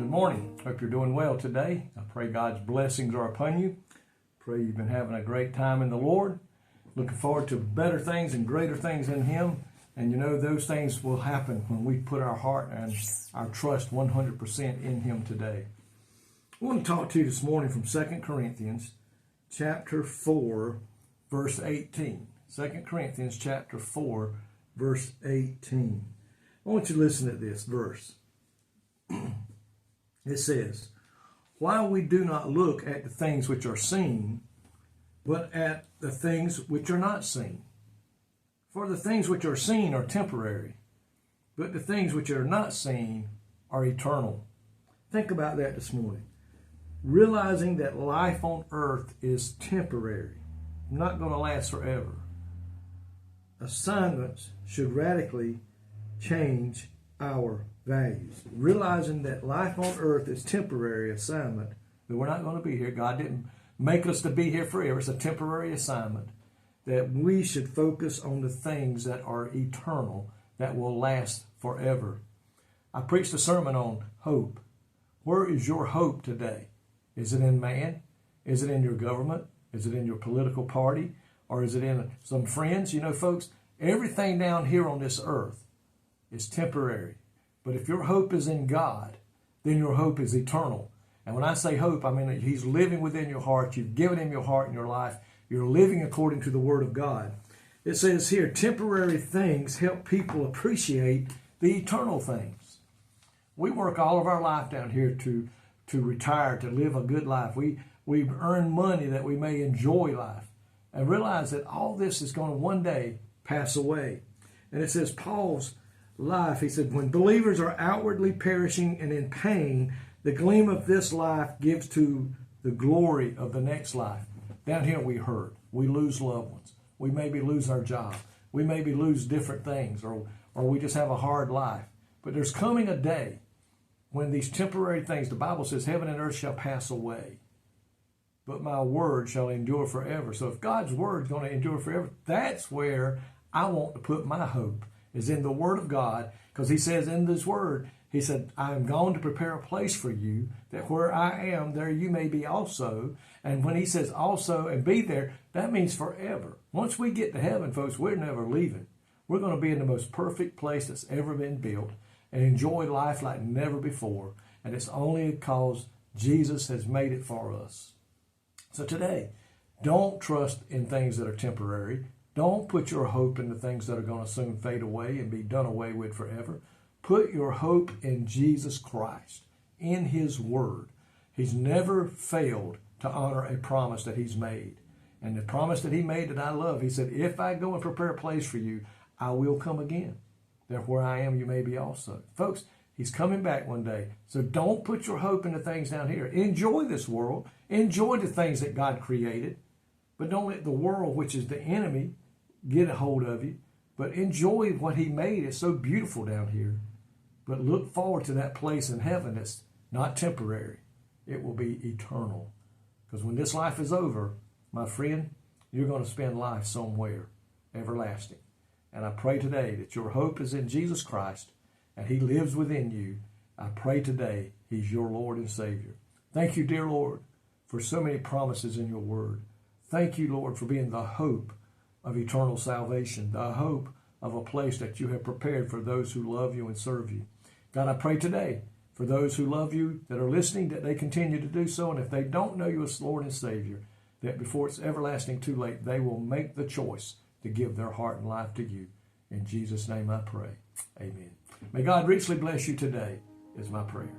Good morning. Hope you're doing well today. I pray God's blessings are upon you. Pray you've been having a great time in the Lord. Looking forward to better things and greater things in Him. And you know, those things will happen when we put our heart and our trust 100% in Him today. I want to talk to you this morning from 2 Corinthians chapter 4, verse 18. 2 Corinthians chapter 4, verse 18. I want you to listen to this verse. It says, "While we do not look at the things which are seen, but at the things which are not seen. For the things which are seen are temporary, but the things which are not seen are eternal." Think about that this morning. Realizing that life on earth is temporary, not going to last forever. Assignments should radically change our values. Realizing that life on earth is temporary assignment, that we're not going to be here. God didn't make us to be here forever. It's a temporary assignment. That we should focus on the things that are eternal, that will last forever. I preached a sermon on hope. Where is your hope today? Is it in man? Is it in your government? Is it in your political party? Or is it in some friends? You know, folks, everything down here on this earth is temporary. But if your hope is in God, then your hope is eternal. And when I say hope, I mean He's living within your heart. You've given Him your heart and your life. You're living according to the Word of God. It says here, temporary things help people appreciate the eternal things. We work all of our life down here to retire, to live a good life. We earn money that we may enjoy life. And realize that all this is going to one day pass away. And it says Paul's life, he said, when believers are outwardly perishing and in pain, the gleam of this life gives to the glory of the next life. Down here we hurt. We lose loved ones. We maybe lose our job. We maybe lose different things, or we just have a hard life. But there's coming a day when these temporary things, the Bible says, heaven and earth shall pass away, but my word shall endure forever. So if God's word is going to endure forever, that's where I want to put my hope, is in the Word of God, because He says in this Word, He said, I am going to prepare a place for you, that where I am, there you may be also. And when He says also and be there, that means forever. Once we get to heaven, folks, we're never leaving. We're going to be in the most perfect place that's ever been built and enjoy life like never before. And it's only because Jesus has made it for us. So today, don't trust in things that are temporary. Don't put your hope in the things that are going to soon fade away and be done away with forever. Put your hope in Jesus Christ, in His Word. He's never failed to honor a promise that He's made. And the promise that He made that I love, He said, if I go and prepare a place for you, I will come again. There where I am, you may be also. Folks, He's coming back one day. So don't put your hope in the things down here. Enjoy this world. Enjoy the things that God created. But don't let the world, which is the enemy, get a hold of you. But enjoy what He made. It's so beautiful down here. But look forward to that place in heaven that's not temporary. It will be eternal. Because when this life is over, my friend, you're going to spend life somewhere everlasting. And I pray today that your hope is in Jesus Christ and He lives within you. I pray today He's your Lord and Savior. Thank you, dear Lord, for so many promises in your Word. Thank you, Lord, for being the hope of eternal salvation, the hope of a place that you have prepared for those who love you and serve you. God, I pray today for those who love you that are listening, that they continue to do so. And if they don't know you as Lord and Savior, that before it's everlasting too late, they will make the choice to give their heart and life to you. In Jesus' name I pray. Amen. May God richly bless you today is my prayer.